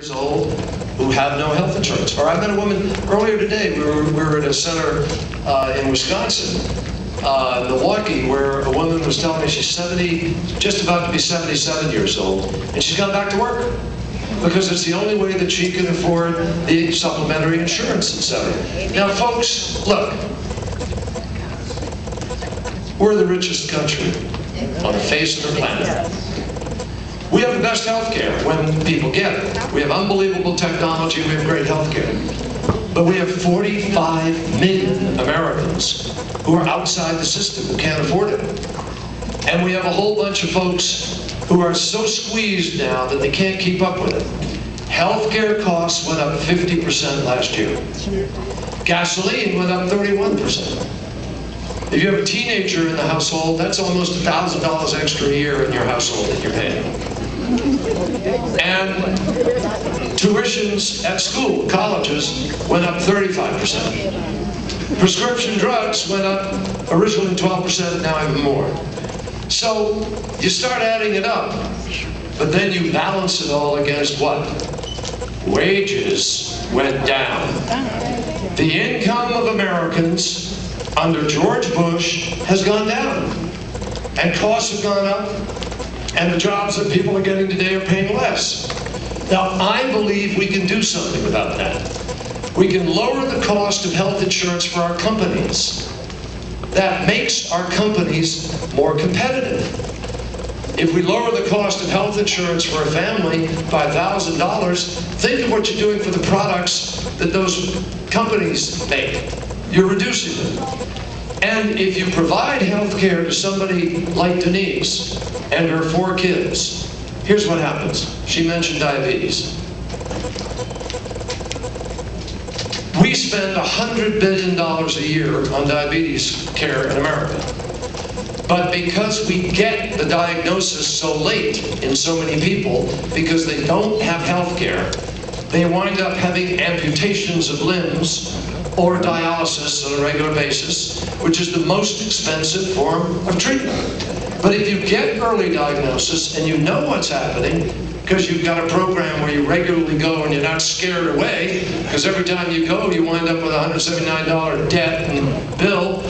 years old who have no health insurance. Or I met a woman earlier today. We were at a center in Wisconsin, Milwaukee, where a woman was telling me she's 70, just about to be 77 years old, and she's gone back to work because it's the only way that she can afford the supplementary insurance, etc. Now, folks, look, we're the richest country on the face of the planet. We have the best health care when people get it. We have unbelievable technology, we have great health care. But we have 45 million Americans who are outside the system, who can't afford it. And we have a whole bunch of folks who are so squeezed now that they can't keep up with it. Health care costs went up 50% last year. Gasoline went up 31%. If you have a teenager in the household, that's almost $1,000 extra a year in your household that you're paying. And tuitions at school, colleges, went up 35%. Prescription drugs went up originally 12%, now even more. So you start adding it up, but then you balance it all against what? Wages went down. The income of Americans under George Bush has gone down, and costs have gone up, and the jobs that people are getting today are paying less. Now, I believe we can do something about that. We can lower the cost of health insurance for our companies. That makes our companies more competitive. If we lower the cost of health insurance for a family by $1,000, think of what you're doing for the products that those companies make. You're reducing them. And if you provide health care to somebody like Denise and her 4 kids, here's what happens. She mentioned diabetes. We spend $100 billion a year on diabetes care in America. But because we get the diagnosis so late in so many people, because they don't have health care, they wind up having amputations of limbs or dialysis on a regular basis, which is the most expensive form of treatment. But if you get early diagnosis and you know what's happening, because you've got a program where you regularly go and you're not scared away, because every time you go you wind up with a $179 debt and bill,